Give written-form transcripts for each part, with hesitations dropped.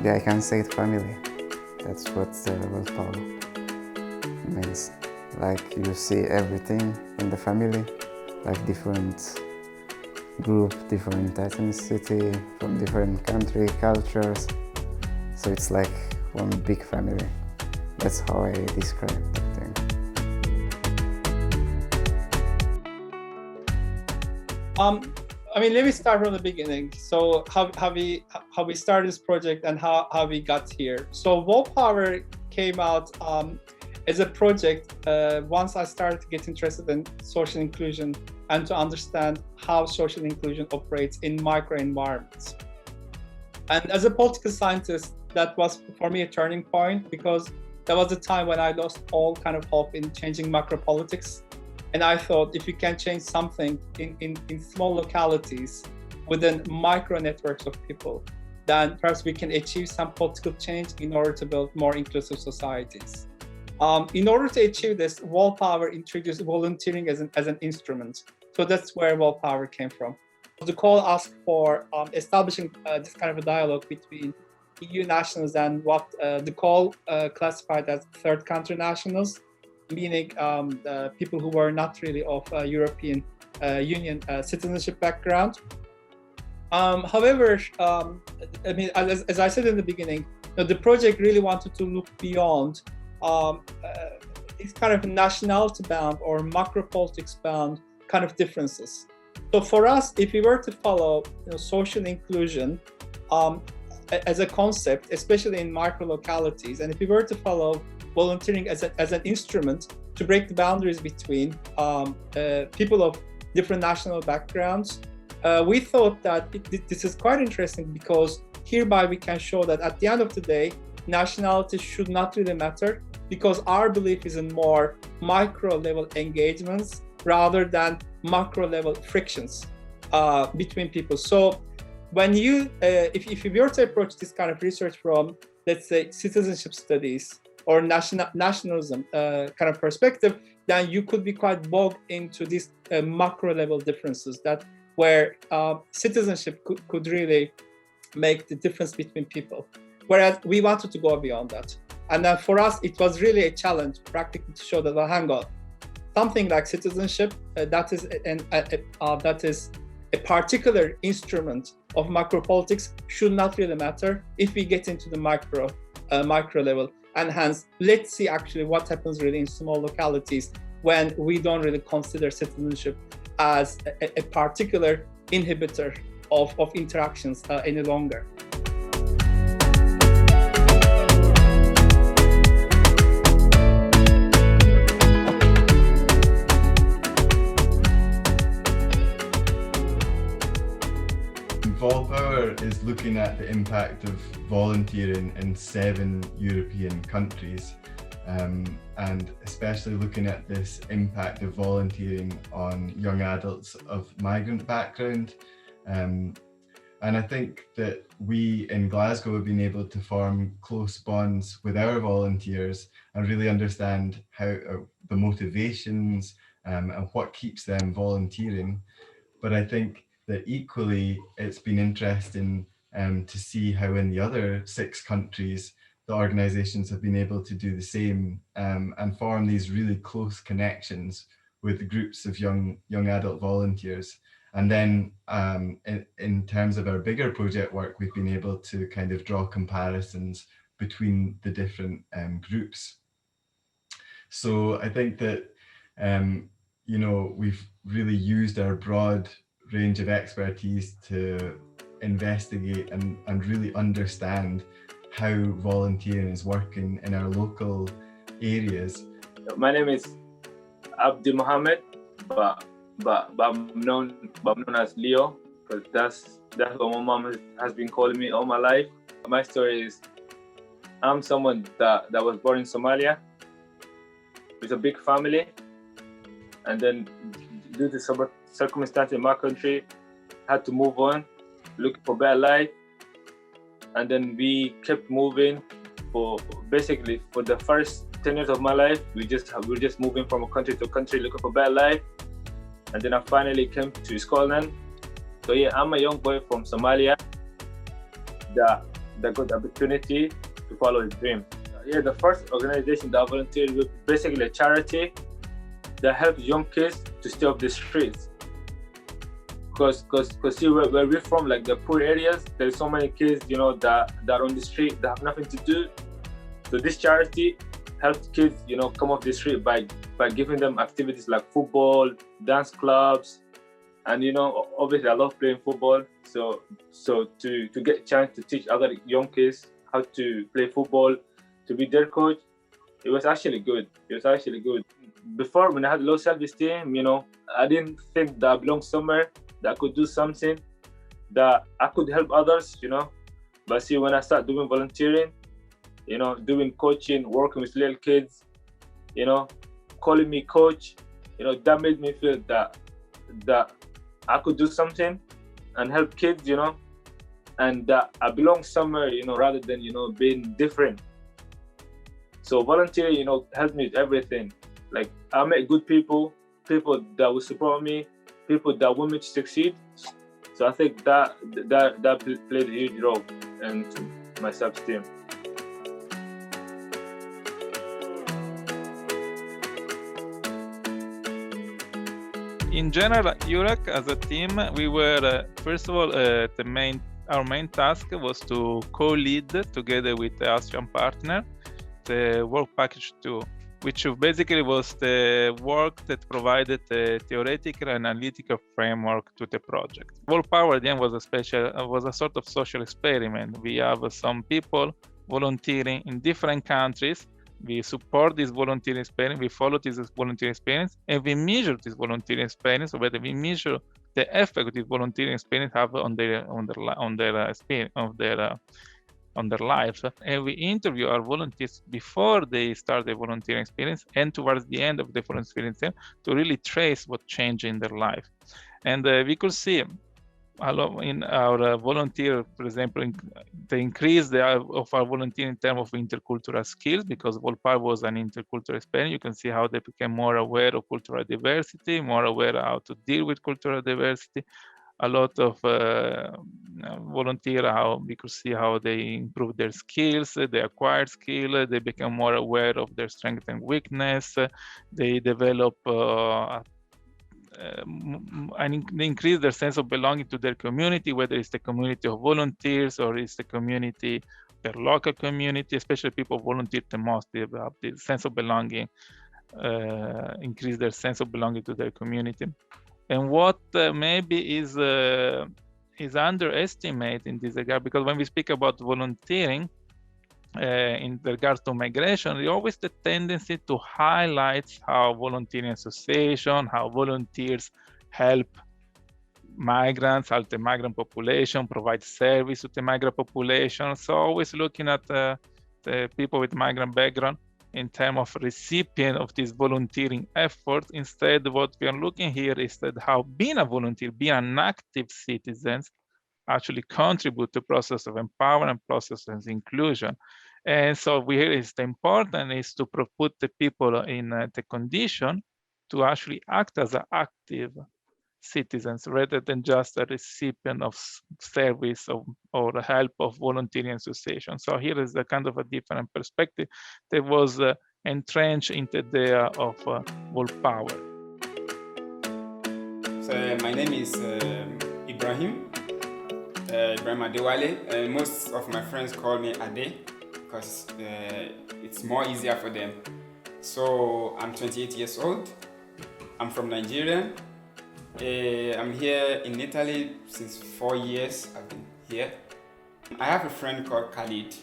Yeah, I can say it family. That's what Volpower means. Like you see everything in the family, like different group, different ethnicity, from different country, cultures. So it's like one big family. That's how I describe the thing. Let me start from the beginning. So how we started this project and how we got here. So Volpower came out as a project once I started to get interested in social inclusion and to understand how social inclusion operates in microenvironments. And as a political scientist, that was for me a turning point, because that was the time when I lost all kind of hope in changing macro politics. And I thought, if you can change something in small localities within micro networks of people, then perhaps we can achieve some political change in order to build more inclusive societies. In order to achieve this, Volpower introduced volunteering as an instrument. So that's where Volpower came from. The call asked for establishing this kind of a dialogue between EU nationals and what the call classified as third country nationals, meaning people who were not really of European Union citizenship background. However, as I said in the beginning, the project really wanted to look beyond these kind of nationality-bound or macro-politics-bound kind of differences. So for us, if we were to follow social inclusion as a concept, especially in micro-localities, and if we were to follow volunteering as an instrument to break the boundaries between people of different national backgrounds, we thought that this is quite interesting, because hereby we can show that at the end of the day, nationality should not really matter, because our belief is in more micro-level engagements rather than macro-level frictions between people. So when if you were to approach this kind of research from, let's say, citizenship studies or nationalism kind of perspective, then you could be quite bogged into these macro level differences where citizenship could really make the difference between people. Whereas we wanted to go beyond that. And then for us, it was really a challenge practically to show that, well, hang on, something like citizenship, that is a particular instrument of macro politics, should not really matter if we get into the micro level. And hence, let's see actually what happens really in small localities when we don't really consider citizenship as a particular inhibitor of interactions any longer. Volpower is looking at the impact of volunteering in 7 European countries, and especially looking at this impact of volunteering on young adults of migrant background. And I think that we in Glasgow have been able to form close bonds with our volunteers and really understand how the motivations and what keeps them volunteering. But I think that equally it's been interesting to see how in the other 6 countries the organisations have been able to do the same and form these really close connections with groups of young adult volunteers. And then in terms of our bigger project work, we've been able to kind of draw comparisons between the different groups. So I think that we've really used our broad range of expertise to investigate and really understand how volunteering is working in our local areas. My name is Abdul Mohammed, but I'm known as Leo, because that's what my mom has been calling me all my life. My story is, I'm someone that was born in Somalia with a big family, and then due to some circumstances in my country, had to move on, looking for better life. And then we kept moving for the first 10 years of my life. We were just moving from country to country, looking for better life. And then I finally came to Scotland. So yeah, I'm a young boy from Somalia that that got the opportunity to follow his dream. Yeah, the first organization that I volunteered with, basically a charity that helps young kids to stay off the streets. Because see, where we're from, like the poor areas, there's so many kids, you know, that are on the street, that have nothing to do. So this charity helps kids, you know, come off the street by giving them activities like football, dance clubs, and you know, obviously I love playing football. So to get a chance to teach other young kids how to play football, to be their coach, it was actually good. Before, when I had low self-esteem, you know, I didn't think that I belonged somewhere, that I could do something, that I could help others, you know. But see, when I started doing volunteering, you know, doing coaching, working with little kids, you know, calling me coach, you know, that made me feel that I could do something and help kids, you know, and that I belong somewhere, you know, rather than, you know, being different. So volunteering, you know, helped me with everything. Like, I met good people that will support me, people that want me to succeed. So I think that played a huge role in my self-esteem. In general, URAC as a team, we were first of all our main task was to co-lead together with the Austrian partner the work package 2, which basically was the work that provided the theoretical and analytical framework to the project. Volpower at the end was a sort of social experiment. We have some people volunteering in different countries. We support this volunteering experience, we follow this volunteering experience, and we measure this volunteering experience, or whether we measure the effect this volunteering experience have on their lives. And we interview our volunteers before they start the volunteering experience and towards the end of the volunteering experience to really trace what changed in their life. And we could see in our volunteer, for example, the increase of our volunteer in terms of intercultural skills, because Volpower was an intercultural experience. You can see how they became more aware of cultural diversity, more aware of how to deal with cultural diversity. A lot of volunteer, how we could see how they improve their skills, they acquired skill, they become more aware of their strength and weakness, they develop and they increase their sense of belonging to their community, whether it's the community of volunteers or it's the community, their local community, especially people volunteer the most, they have the sense of belonging, increase their sense of belonging to their community. And what maybe is underestimated in this regard, because when we speak about volunteering in regards to migration, we always the tendency to highlight how volunteering association, how volunteers help migrants, help the migrant population, provide service to the migrant population. So always looking at the people with migrant background in terms of recipient of this volunteering effort. Instead, what we are looking here is that how being a volunteer, being an active citizen, actually contribute to process of empowerment, process of inclusion. And so here is the important is to put the people in the condition to actually act as an active citizens rather than just a recipient of service or help of volunteering association. So here is a kind of a different perspective that was entrenched into the of Volpower. So my name is Ibrahim Adewale. Most of my friends call me Ade because it's more easier for them. So I'm 28 years old. I'm from Nigeria. I'm here in Italy since 4 years. I've been here. I have a friend called Khalid.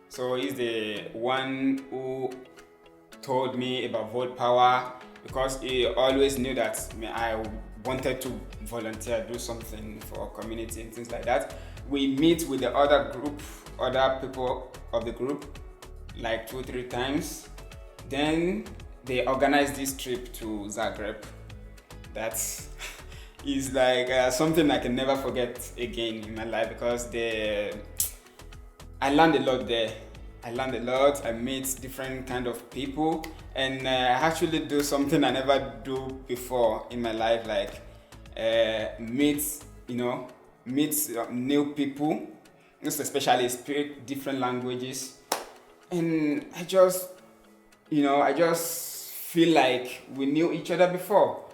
So he's the one who told me about Volpower because he always knew that I wanted to volunteer, do something for our community and things like that. We meet with the other people of the group like 2-3 times. Then they organized this trip to Zagreb. That is like something I can never forget again in my life because I learned a lot there. I meet different kind of people, and I actually do something I never do before in my life, like meet new people most especially speak different languages. And I just feel like we knew each other before.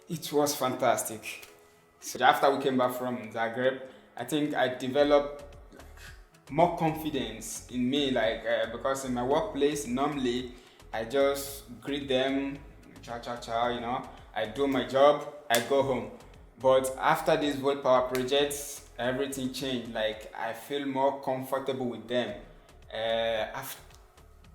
It was fantastic. So after we came back from Zagreb, I think I developed more confidence in me, because in my workplace, normally I just greet them, ciao, ciao, ciao, I do my job, I go home. But after this Volpower project, everything changed. Like, I feel more comfortable with them.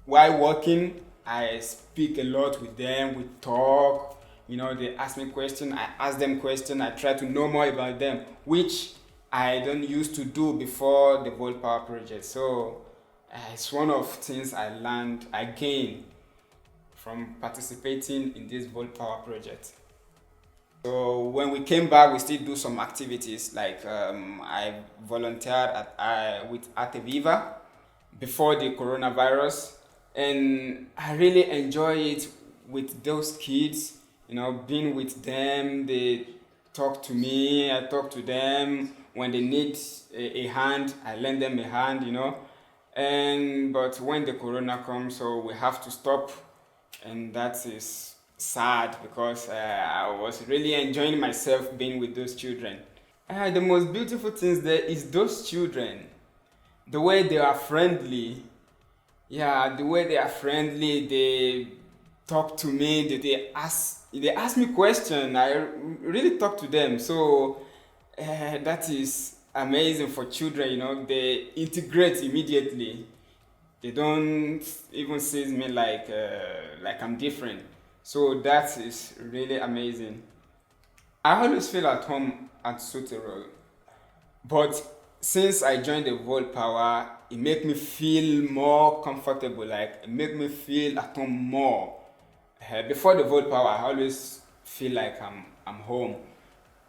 While working, I speak a lot with them, we talk, they ask me questions, I ask them questions, I try to know more about them, which I don't used to do before the Volpower project. So it's one of things I gained from participating in this Volpower project. So when we came back, we still do some activities, like I volunteered with Ateviva before the coronavirus, and I really enjoy it with those kids, being with them. They talk to me, I talk to them. When they need a hand, I lend them a hand, but when the corona comes, so we have to stop, and that is sad, because I was really enjoying myself being with those children. The most beautiful things there is those children, the way they are friendly. The way they are friendly, they talk to me, they ask me questions, I really talk to them. So that is amazing for children, they integrate immediately. They don't even see me like I'm different. So that is really amazing. I always feel at home at Soterol, but since I joined the Volpower, it make me feel more comfortable, like it make me feel at home more. Before the Volpower, I always feel like I'm home,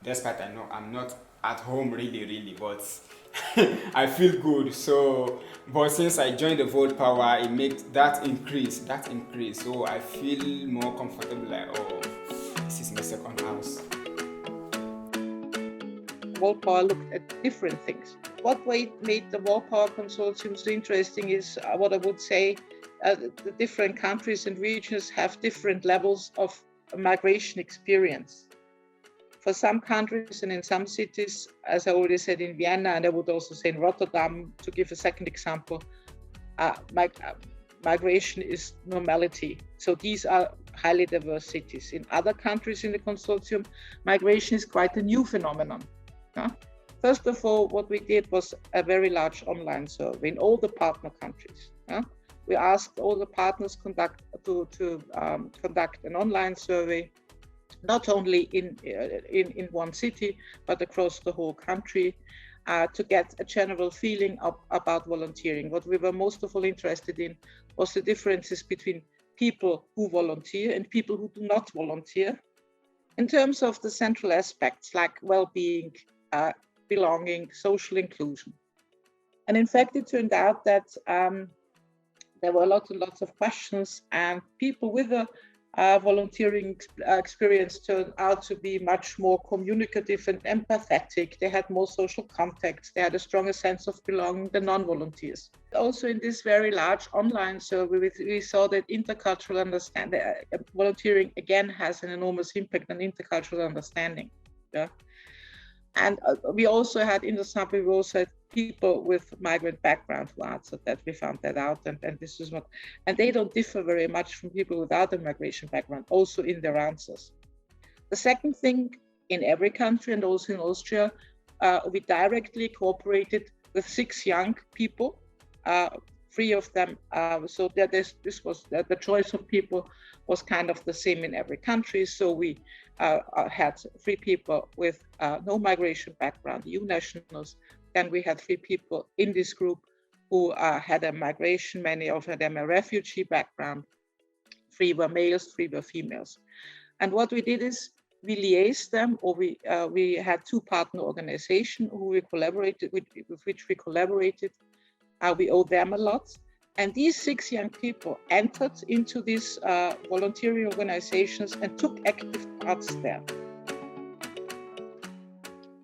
despite I know I'm not at home really, but I feel good. So, but since I joined the Volpower, it makes that increase. So I feel more comfortable, like, oh, this is my second house. Volpower looked at different things. What made the Volpower consortium so interesting is what I would say, the different countries and regions have different levels of migration experience. For some countries and in some cities, as I already said in Vienna, and I would also say in Rotterdam, to give a second example, migration is normality. So these are highly diverse cities. In other countries in the consortium, migration is quite a new phenomenon. First of all, what we did was a very large online survey in all the partner countries. We asked all the partners to conduct an online survey, not only in one city, but across the whole country, to get a general feeling about volunteering. What we were most of all interested in was the differences between people who volunteer and people who do not volunteer, in terms of the central aspects like well-being, belonging, social inclusion. And in fact, it turned out that there were lots and lots of questions, and people with a volunteering experience turned out to be much more communicative and empathetic. They had more social contacts. They had a stronger sense of belonging than non-volunteers. Also, in this very large online survey, we saw that intercultural understanding, volunteering again has an enormous impact on intercultural understanding. And we also had in the sample, we also had people with migrant background who answered that. We found that out, and this is what, and they don't differ very much from people without a migration background, also in their answers. The second thing, in every country and also in Austria, we directly cooperated with 6 young people, 3 of them. So that this was the choice of people was kind of the same in every country. So we had 3 people with no migration background, EU nationals. Then we had 3 people in this group who had a migration, many of them a refugee background. 3 were males, 3 were females. And what we did is we liaised them, or we had 2 partner organizations who we collaborated with which we collaborated. We owe them a lot. And these 6 young people entered into these volunteering organizations and took active parts there.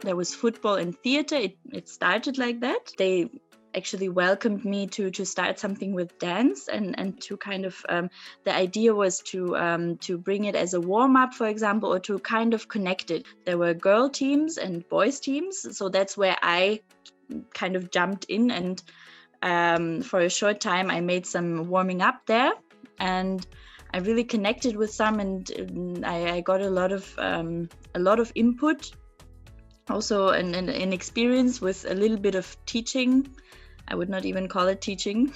there was football and theater. It started like that. They actually welcomed me to start something with dance, and to kind of the idea was to bring it as a warm-up, for example, or to kind of connect it. There were girl teams and boys teams, so that's where I kind of jumped in, and for a short time I made some warming up there, and I really connected with some, and I got a lot of input, also an experience with a little bit of teaching. I would not even call it teaching.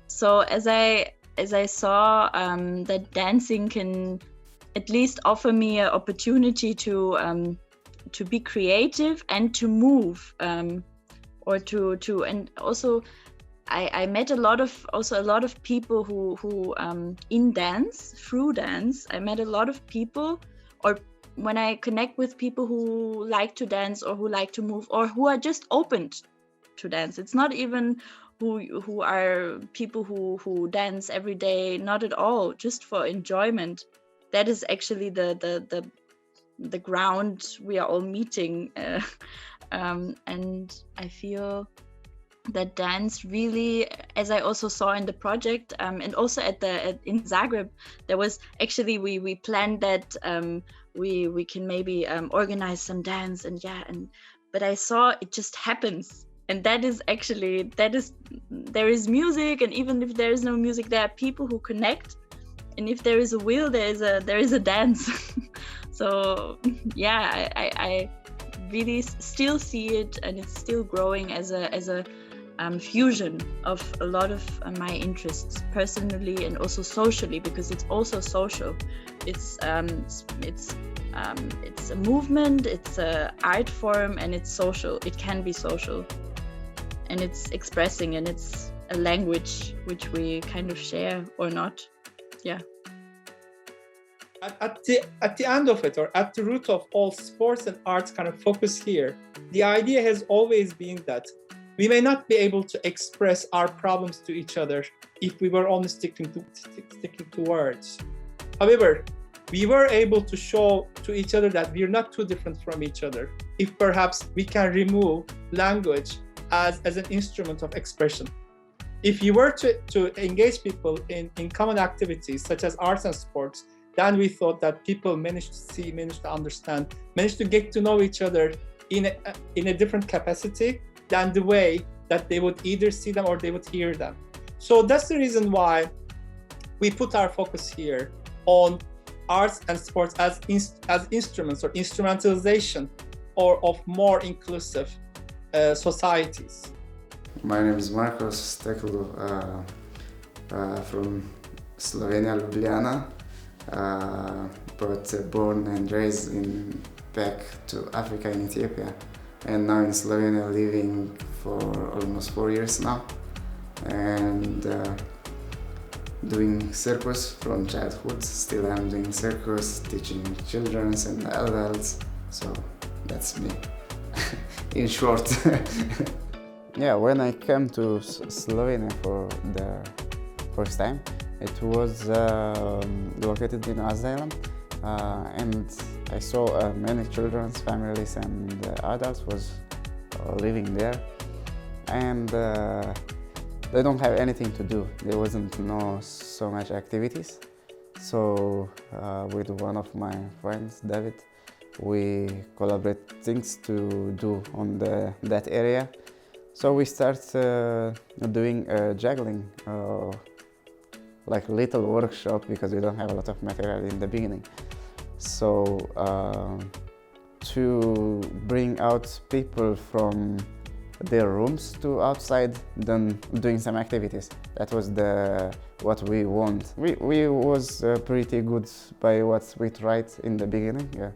So as I saw that dancing can at least offer me an opportunity to be creative and to move, or to and also I met a lot of people who in dance, through dance, I met a lot of people, or when I connect with people who like to dance or who like to move or who are just opened to dance. It's not even who are people who dance every day, not at all, just for enjoyment. That is actually the ground we are all meeting, and I feel that dance really, as I also saw in the project, and also in Zagreb, there was actually we planned that we can maybe organize some dance, but I saw it just happens. And that is there is music, and even if there is no music, there are people who connect, and if there is a will, there is a dance. So yeah, I really still see it, and it's still growing as a fusion of a lot of my interests, personally and also socially, because it's also social. It's a movement, it's an art form, and it's social. It can be social. And it's expressing, and it's a language which we kind of share or not. Yeah. At the end of it, or at the root of all sports and arts kind of focus here, the idea has always been that we may not be able to express our problems to each other if we were only sticking to words. However, we were able to show to each other that we're not too different from each other, if perhaps we can remove language as an instrument of expression. If you were to engage people in common activities such as arts and sports, then we thought that people managed to see, managed to understand, managed to get to know each other in a different capacity than the way that they would either see them or they would hear them. So that's the reason why we put our focus here on arts and sports as instruments or instrumentalization or of more inclusive societies. My name is Marcos Steklu, from Slovenia, Ljubljana, but born and raised back to Africa in Ethiopia, and now in Slovenia, living for almost 4 years now, and doing circus from childhood. Still I'm doing circus, teaching children and adults, so that's me. In short. Yeah, when I came to Slovenia for the first time, it was located in asylum, and I saw many children's families and adults was living there, and they don't have anything to do. There wasn't so much activities. So with one of my friends, David, we collaborate things to do on that area. So we start doing juggling, like little workshop, because we don't have a lot of material in the beginning. So to bring out people from their rooms to outside, then doing some activities. That was what we want. We was pretty good by what we tried in the beginning, yeah.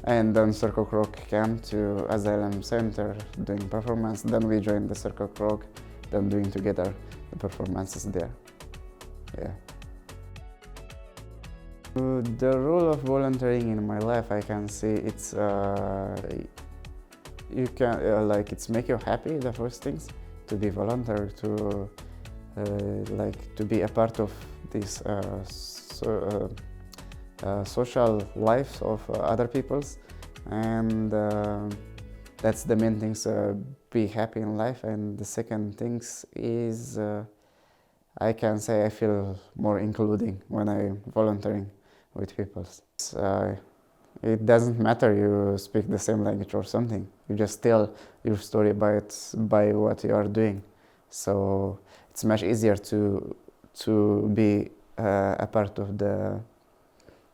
And then Circle Croc came to Asylum Center doing performance. Then we joined the Circle Croc, then doing together the performances there. Yeah. The role of volunteering in my life, I can say it's you can it's make you happy. The first things to be volunteer, to to be a part of this social lives of other people's, and That's the main things, be happy in life. And the second things is I can say I feel more including when I'm volunteering with people. It doesn't matter you speak the same language or something. You just tell your story by what you are doing. So it's much easier to be a part of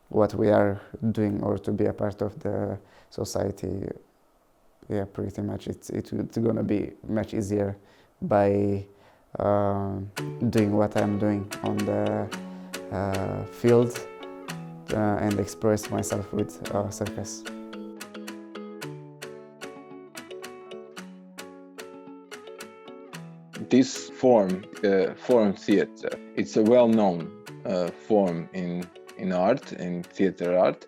what we are doing, or to be a part of the society. Yeah, pretty much. It's gonna be much easier by doing what I'm doing on the field and express myself with circus. This form theater, it's a well-known form in art, in theater art,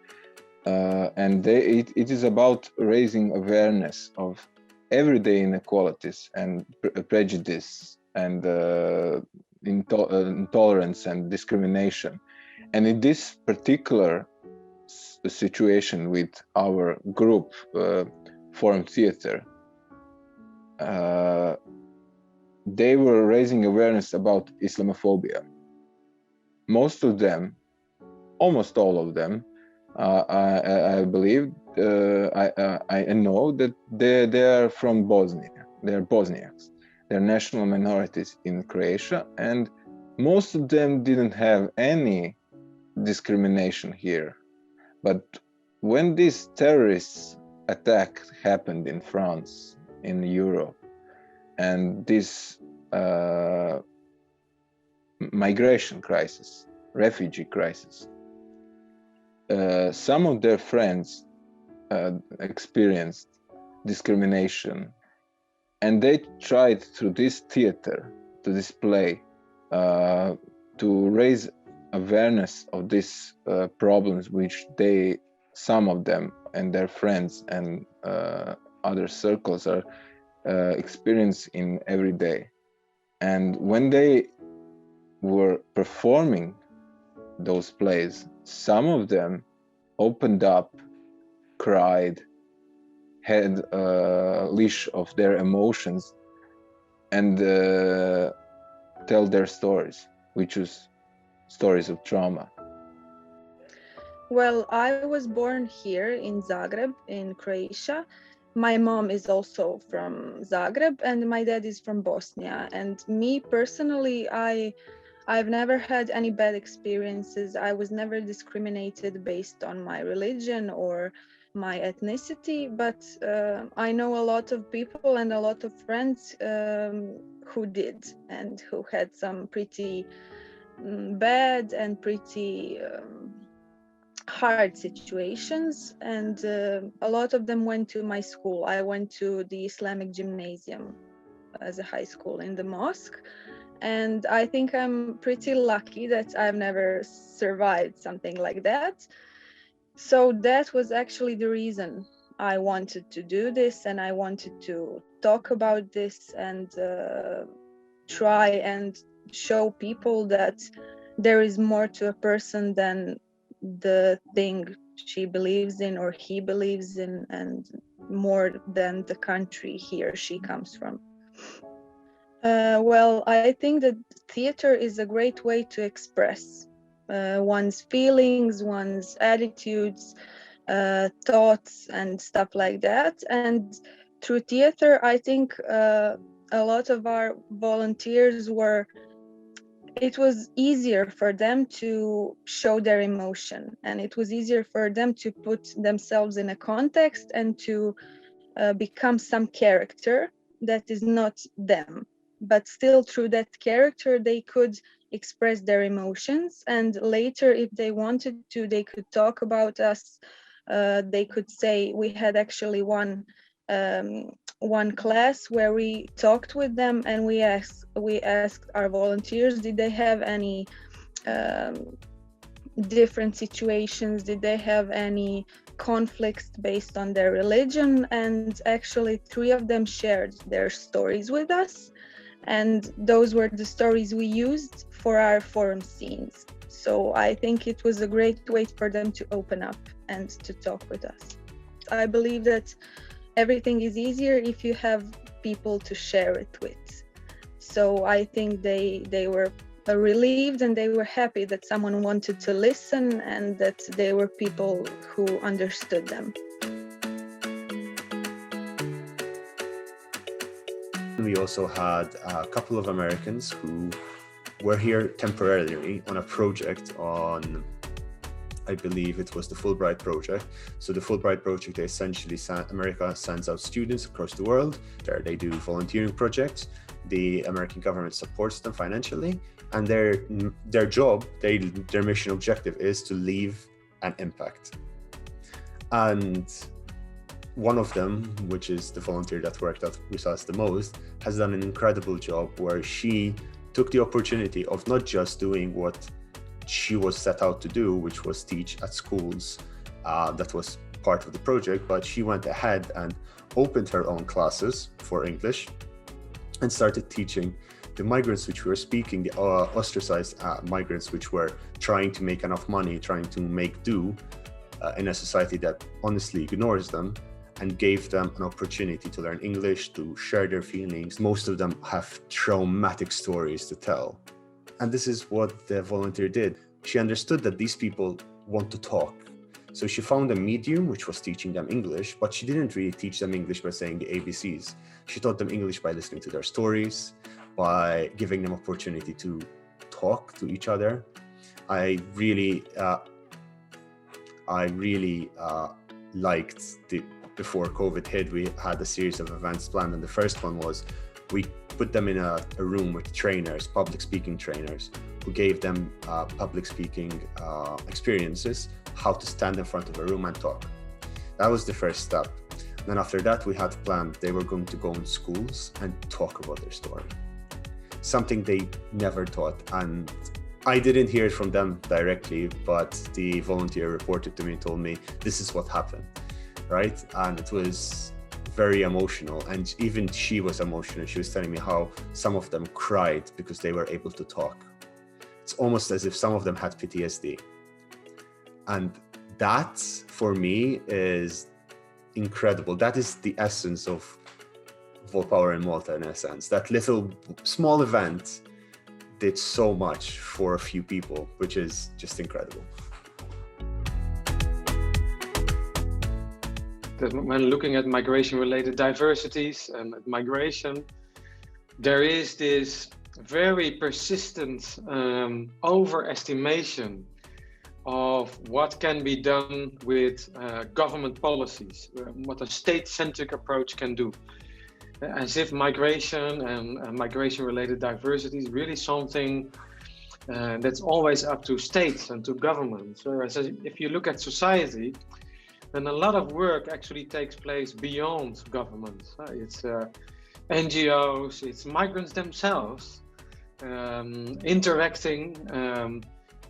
and it is about raising awareness of everyday inequalities and prejudice and intolerance and discrimination. And in this particular situation with our group, Forum Theater, they were raising awareness about Islamophobia. Most of them, almost all of them, I believe, I know that they are from Bosnia. They're Bosniaks. They're national minorities in Croatia, and most of them didn't have any discrimination here. But when this terrorist attack happened in France, in Europe, and this migration crisis, refugee crisis, some of their friends experienced discrimination, and they tried through this theater to display, to raise awareness of these problems which some of them and their friends and other circles are experiencing every day. And when they were performing those plays, some of them opened up, cried, had a leash of their emotions, and tell their stories, which was stories of trauma. Well, I was born here in Zagreb, in Croatia. My mom is also from Zagreb, and my dad is from Bosnia. And me personally, I've never had any bad experiences. I was never discriminated based on my religion or my ethnicity, but I know a lot of people and a lot of friends who did, and who had some pretty bad and pretty hard situations, and a lot of them went to my school. I went to the Islamic gymnasium as a high school in the mosque, and I think I'm pretty lucky that I've never survived something like that. So that was actually the reason I wanted to do this, and I wanted to talk about this and try and show people that there is more to a person than the thing she believes in or he believes in, and more than the country he or she comes from. Well, I think that theater is a great way to express one's feelings, one's attitudes, thoughts, and stuff like that. And through theater, I think a lot of our volunteers it was easier for them to show their emotion, and it was easier for them to put themselves in a context and to become some character that is not them. But still, through that character, they could express their emotions, and later, if they wanted to, they could talk about us. They could say, we had actually one class where we talked with them, and we asked our volunteers, did they have any different situations, did they have any conflicts based on their religion? And actually 3 of them shared their stories with us, and those were the stories we used for our forum scenes. So I think it was a great way for them to open up and to talk with us. I believe that everything is easier if you have people to share it with. So I think they were relieved and they were happy that someone wanted to listen and that there were people who understood them. We also had a couple of Americans who were here temporarily on a project on, I believe it was the Fulbright project. So the Fulbright project, they essentially, America sends out students across the world. There they do volunteering projects. The American government supports them financially, and their job, their mission objective is to leave an impact. And one of them, which is the volunteer that worked out with us the most, has done an incredible job where she took the opportunity of not just doing what she was set out to do, which was teach at schools. That was part of the project, but she went ahead and opened her own classes for English and started teaching the migrants which were speaking, the ostracized migrants which were trying to make enough money, trying to make do in a society that honestly ignores them, and gave them an opportunity to learn English, to share their feelings. Most of them have traumatic stories to tell. And this is what the volunteer did. She understood that these people want to talk. So she found a medium which was teaching them English, but she didn't really teach them English by saying the ABCs. She taught them English by listening to their stories, by giving them opportunity to talk to each other. I really liked before COVID hit, we had a series of events planned, and the first one was we put them in a room with trainers, public speaking trainers, who gave them public speaking experiences, how to stand in front of a room and talk. That was the first step. Then after that, we had planned they were going to go in schools and talk about their story. Something they never taught. And I didn't hear it from them directly, but the volunteer reported to me and told me, this is what happened, right? And it was very emotional. And even she was emotional. She was telling me how some of them cried because they were able to talk. It's almost as if some of them had PTSD. And that, for me, is incredible. That is the essence of Volpower in Malta, in a sense. That little small event did so much for a few people, which is just incredible. When looking at migration-related diversities and migration, there is this very persistent overestimation of what can be done with government policies, what a state-centric approach can do. As if migration and migration-related diversity is really something that's always up to states and to governments. Whereas if you look at society, then a lot of work actually takes place beyond governments. It's NGOs, it's migrants themselves interacting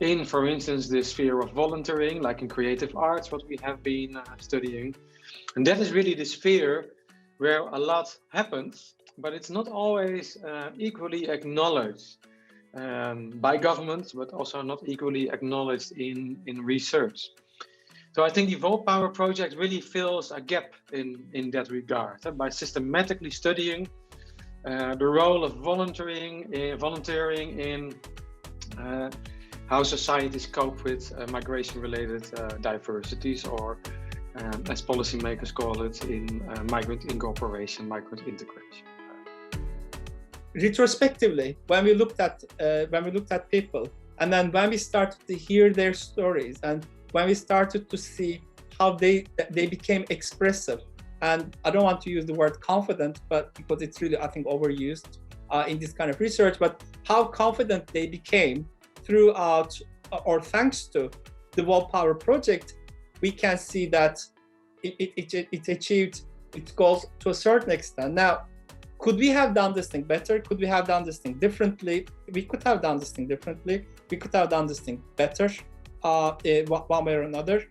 in, for instance, the sphere of volunteering, like in creative arts, what we have been studying. And that is really the sphere where a lot happens, but it's not always equally acknowledged by governments, but also not equally acknowledged in research. So I think the Volpower project really fills a gap in that regard, by systematically studying the role of volunteering in how societies cope with migration-related diversities, or as policymakers call it, in migrant incorporation, migrant integration. Retrospectively, when we looked at people, and then when we started to hear their stories, and when we started to see how they became expressive, and I don't want to use the word confident, but because it's really, I think, overused in this kind of research, but how confident they became throughout or thanks to the Volpower project, we can see that it achieved its goals to a certain extent. Now, could we have done this thing better? Could we have done this thing differently? We could have done this thing differently. We could have done this thing better, one way or another.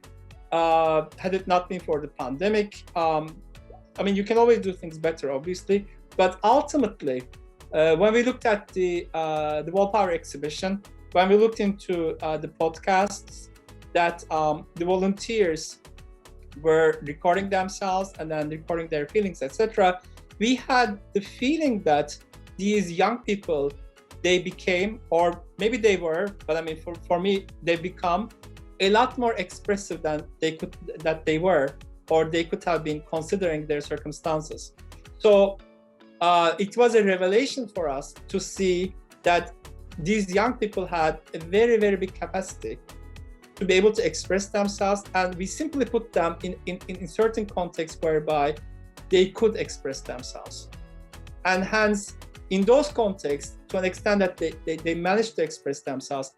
Had it not been for the pandemic, I mean, you can always do things better, obviously, but ultimately, when we looked at the Volpower exhibition, when we looked into the podcasts that the volunteers were recording themselves and then recording their feelings, etc., we had the feeling that these young people, they became, or maybe they were, but I mean, for me, they become a lot more expressive than they were, or they could have been considering their circumstances. So it was a revelation for us to see that these young people had a very, very big capacity to be able to express themselves, and we simply put them in certain contexts whereby they could express themselves. And hence, in those contexts, to an extent that they managed to express themselves,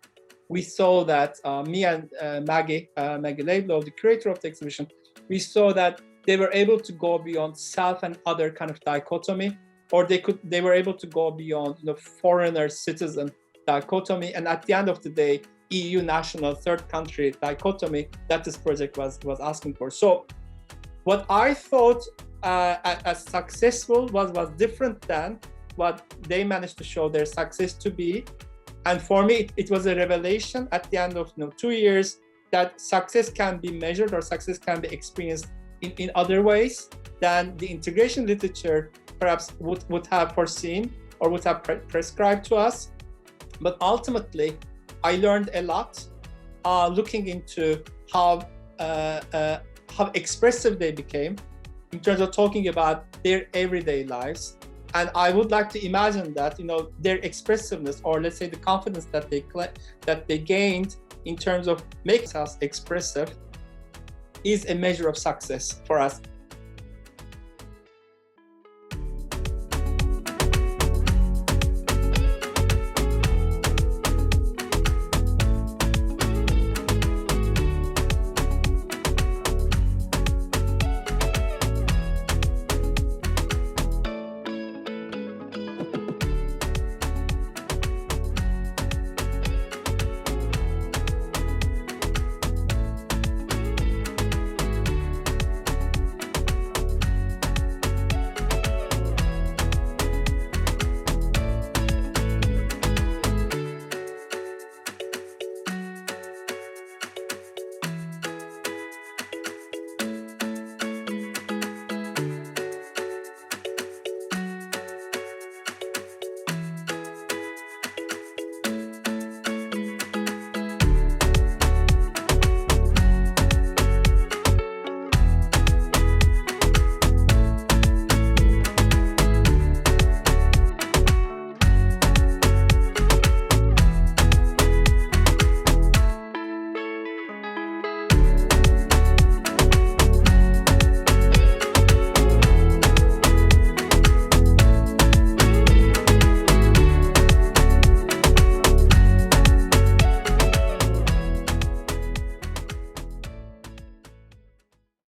we saw that me and Maggie Laidlaw, the curator of the exhibition, we saw that they were able to go beyond self and other kind of dichotomy, or they were able to go beyond foreigner citizen dichotomy, and at the end of the day, EU national third country dichotomy that this project was asking for. So what I thought as successful was different than what they managed to show their success to be. And for me, it was a revelation at the end of 2 years that success can be measured or success can be experienced in other ways than the integration literature perhaps would have foreseen or would have prescribed to us. But ultimately, I learned a lot looking into how expressive they became in terms of talking about their everyday lives. And I would like to imagine that their expressiveness, or let's say the confidence that they gained in terms of making us expressive, is a measure of success for us.